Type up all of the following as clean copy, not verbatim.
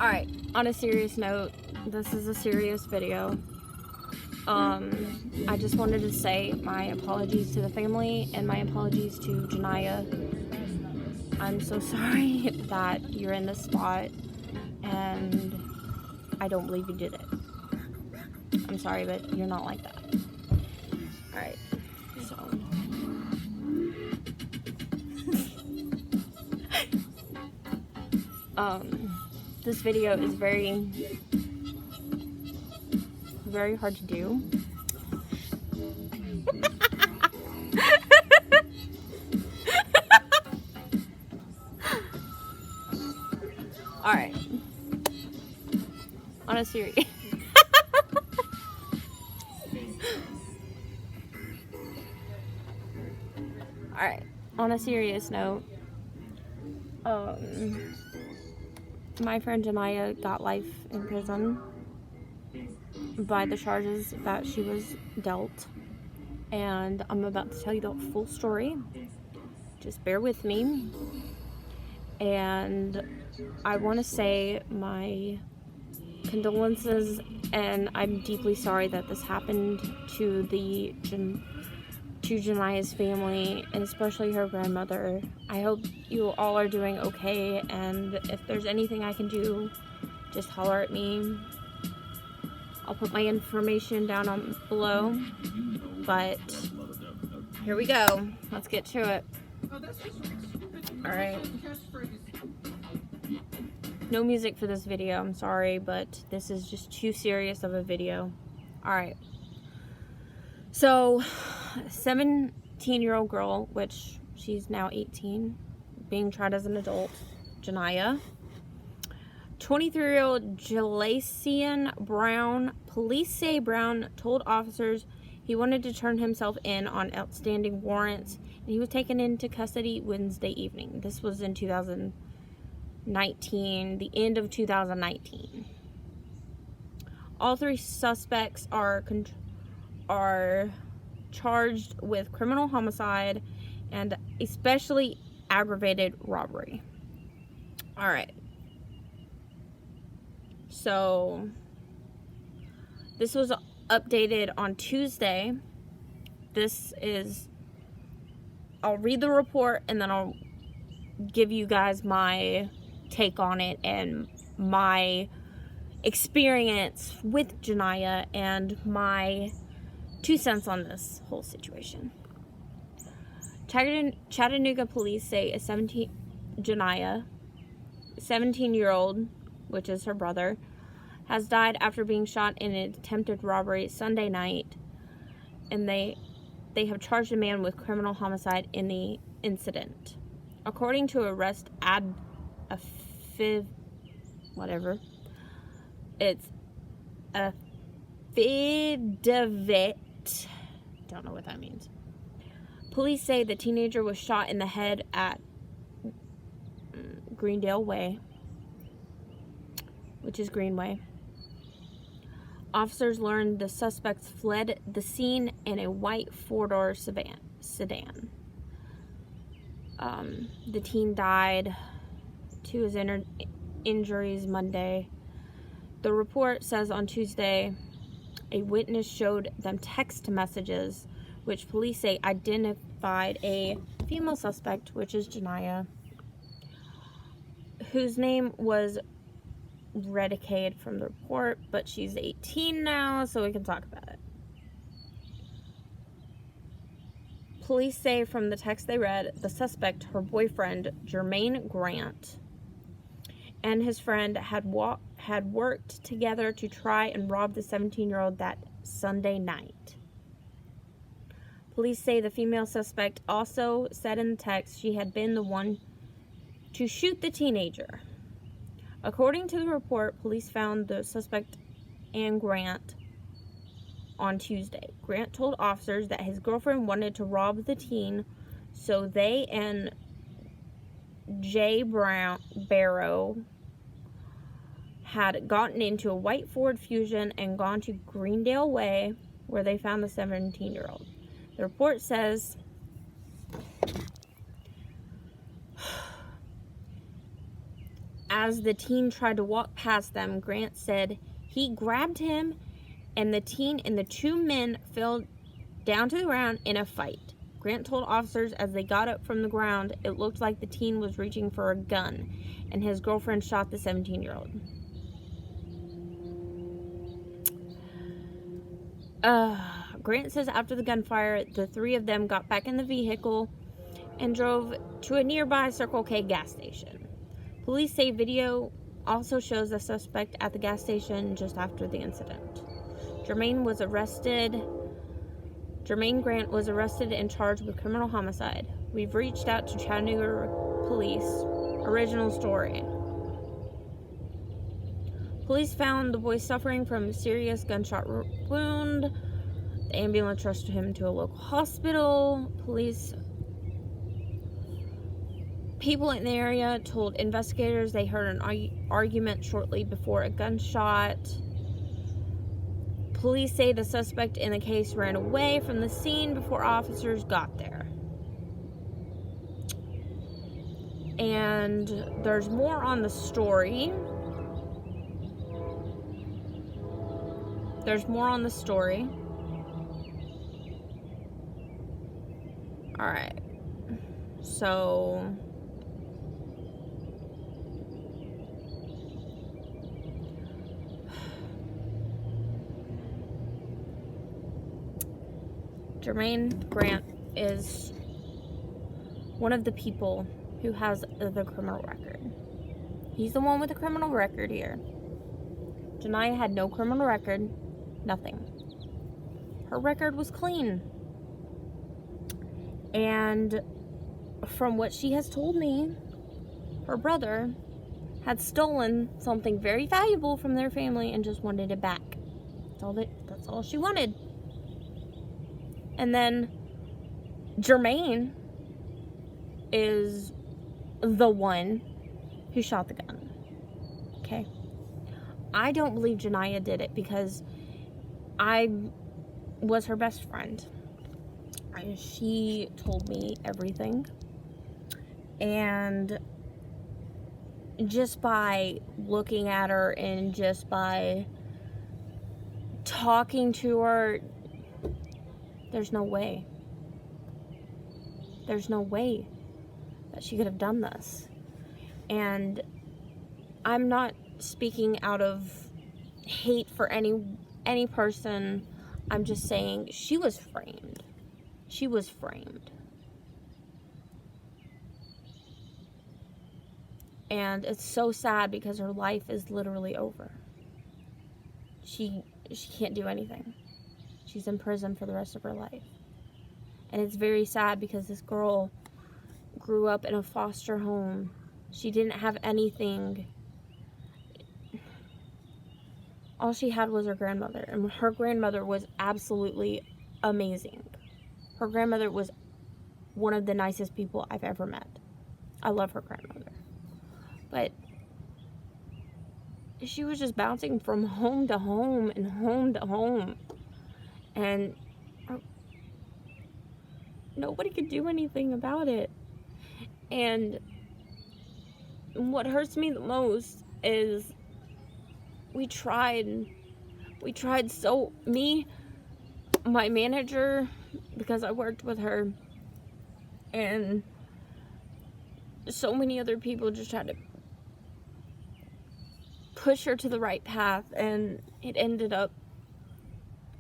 Alright, on a serious note, this is a serious video. I just wanted to say my apologies to the family and my apologies to Janiyah. I'm so sorry that you're in this spot and I don't believe you did it. I'm sorry, but you're not like that. Alright, so... this video is very hard to do. Alright. On a serious... Alright. On a serious note, my friend Janiyah got life in prison by the charges that she was dealt. And I'm about to tell you the full story. Just bear with me. And I want to say my condolences, and I'm deeply sorry that this happened to Janiyah's family, and especially her grandmother. I hope you all are doing okay, and if there's anything I can do, just holler at me. I'll put my information down below, but here we go. Let's get to it. Alright. No music for this video, I'm sorry, but this is just too serious of a video. Alright. So, 17-year-old girl, which she's now 18, being tried as an adult, Janiyah. 23-year-old Jalacian Brown. Police say Brown told officers he wanted to turn himself in on outstanding warrants, and he was taken into custody Wednesday evening. This was in 2019, the end of 2019. All three suspects are charged with criminal homicide and especially aggravated robbery. Alright. So, this was updated on Tuesday. I'll read the report and then I'll give you guys my take on it and my experience with Janiyah and my 2 cents on this whole situation. Chattanooga police say Janiyah, 17-year-old, which is her brother, has died after being shot in an attempted robbery Sunday night, and they have charged a man with criminal homicide in the incident. According to arrest it's affidavit, don't know what that means. Police say the teenager was shot in the head at Greendale Way, which is Greenway. Officers learned the suspects fled the scene in a white four-door sedan. The teen died to his injuries Monday. The report says on Tuesday, a witness showed them text messages, which police say identified a female suspect, which is Janiyah, whose name was eradicated from the report, but she's 18 now, so we can talk about it. Police say from the text they read, the suspect, her boyfriend, Jermaine Grant, and his friend had worked together to try and rob the 17-year-old that Sunday night. Police say the female suspect also said in the text she had been the one to shoot the teenager. According to the report, police found the suspect and Grant on Tuesday. Grant told officers that his girlfriend wanted to rob the teen, so they and Jay Barrow had gotten into a white Ford Fusion and gone to Greendale Way, where they found the 17-year-old. The report says as the teen tried to walk past them, Grant said he grabbed him and the teen and the two men fell down to the ground in a fight. Grant told officers as they got up from the ground it looked like the teen was reaching for a gun and his girlfriend shot the 17-year-old. Grant says after the gunfire, the three of them got back in the vehicle and drove to a nearby Circle K gas station. Police say video also shows the suspect at the gas station just after the incident. Jermaine Grant was arrested and charged with criminal homicide. We've reached out to Chattanooga police. Original story. Police found the boy suffering from a serious gunshot wound. The ambulance rushed him to a local hospital. People in the area told investigators they heard an argument shortly before a gunshot. Police say the suspect in the case ran away from the scene before officers got there. And there's more on the story. Alright. So Jermaine Grant is one of the people who has the criminal record. He's the one with the criminal record here. Janiyah had no criminal record, nothing. Her record was clean. And from what she has told me, her brother had stolen something very valuable from their family and just wanted it back. That's all she wanted. And then Jermaine is the one who shot the gun. Okay? I don't believe Janiyah did it because I was her best friend. She told me everything. And just by looking at her and just by talking to her, there's no way. There's no way that she could have done this. And I'm not speaking out of hate for any person. I'm just saying she was framed. She was framed. And it's so sad because her life is literally over. She can't do anything. She's in prison for the rest of her life. And it's very sad because this girl grew up in a foster home. She didn't have anything. All she had was her grandmother. And her grandmother was absolutely amazing. Her grandmother was one of the nicest people I've ever met. I love her grandmother. But she was just bouncing from home to home and home to home. And nobody could do anything about it. And what hurts me the most is my manager, because I worked with her, and so many other people just tried to push her to the right path, and it ended up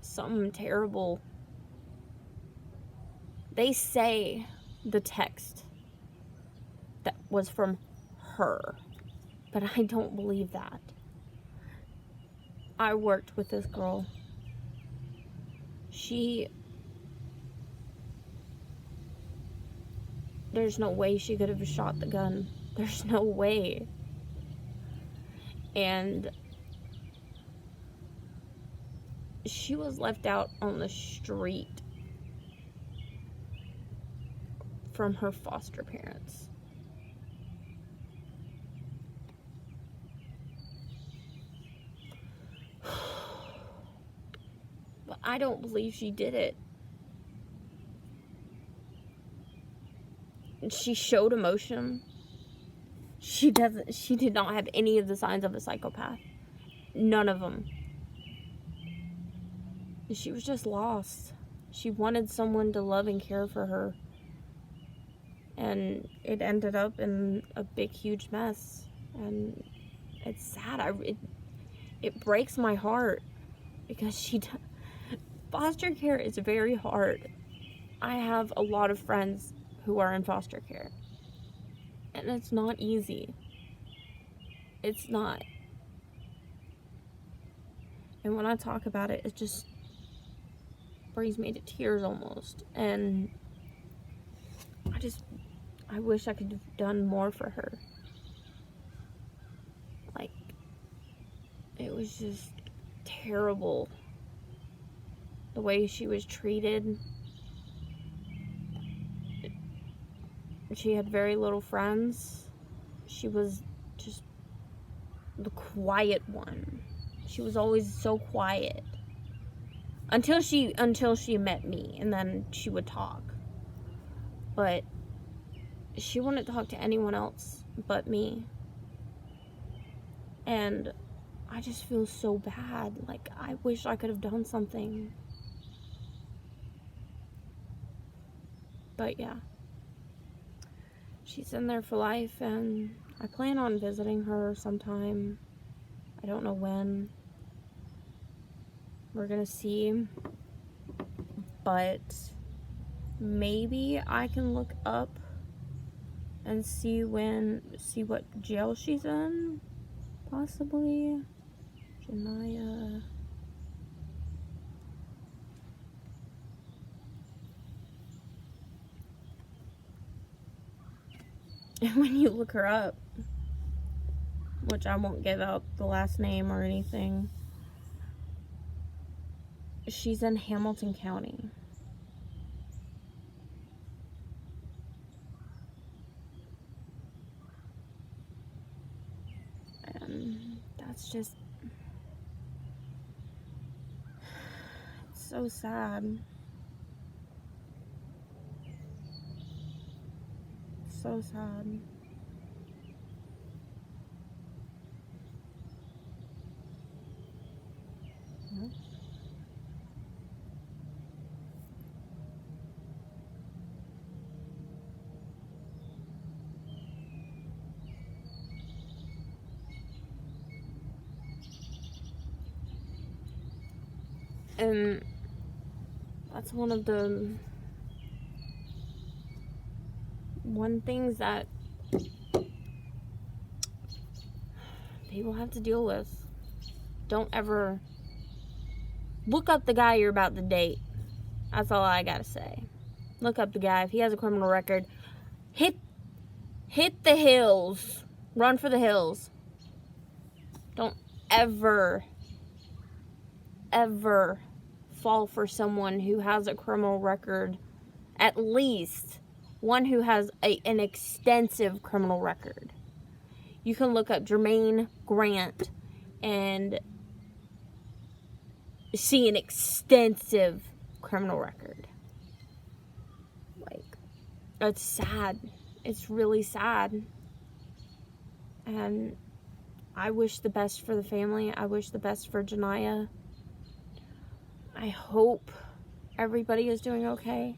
something terrible. They say the text that was from her, but I don't believe that. I worked with this girl. There's no way she could have shot the gun. There's no way. And she was left out on the street from her foster parents. But I don't believe she did it. She showed emotion. She did not have any of the signs of a psychopath. None of them. She was just lost. She wanted someone to love and care for her. And it ended up in a big, huge mess. And it's sad. It breaks my heart because foster care is very hard. I have a lot of friends who are in foster care. And it's not easy. It's not. And when I talk about it, it just brings me to tears almost. And I wish I could have done more for her. Like, it was just terrible the way she was treated. She had very little friends. She was just the quiet one. She was always so quiet. Until she met me, and then she would talk. But she wouldn't talk to anyone else but me. And I just feel so bad. Like, I wish I could have done something. But yeah. She's in there for life, and I plan on visiting her sometime. I don't know when. We're gonna see. But maybe I can look up and see what jail she's in. Possibly. Janiyah. And when you look her up, which I won't give out the last name or anything, she's in Hamilton County. And that's just, it's so sad. So sad. Yeah. And that's one of the things that people have to deal with. Don't ever look up the guy you're about to date. That's all I gotta say. Look up the guy. If he has a criminal record, hit the hills. Run for the hills. Don't ever fall for someone who has a criminal record. At least one who has an extensive criminal record. You can look up Jermaine Grant and see an extensive criminal record. Like, it's sad. It's really sad. And I wish the best for the family. I wish the best for Janiyah. I hope everybody is doing okay.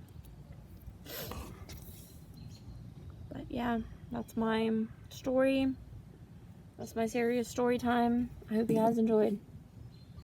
But yeah, that's my story. That's my serious story time. I hope you guys enjoyed.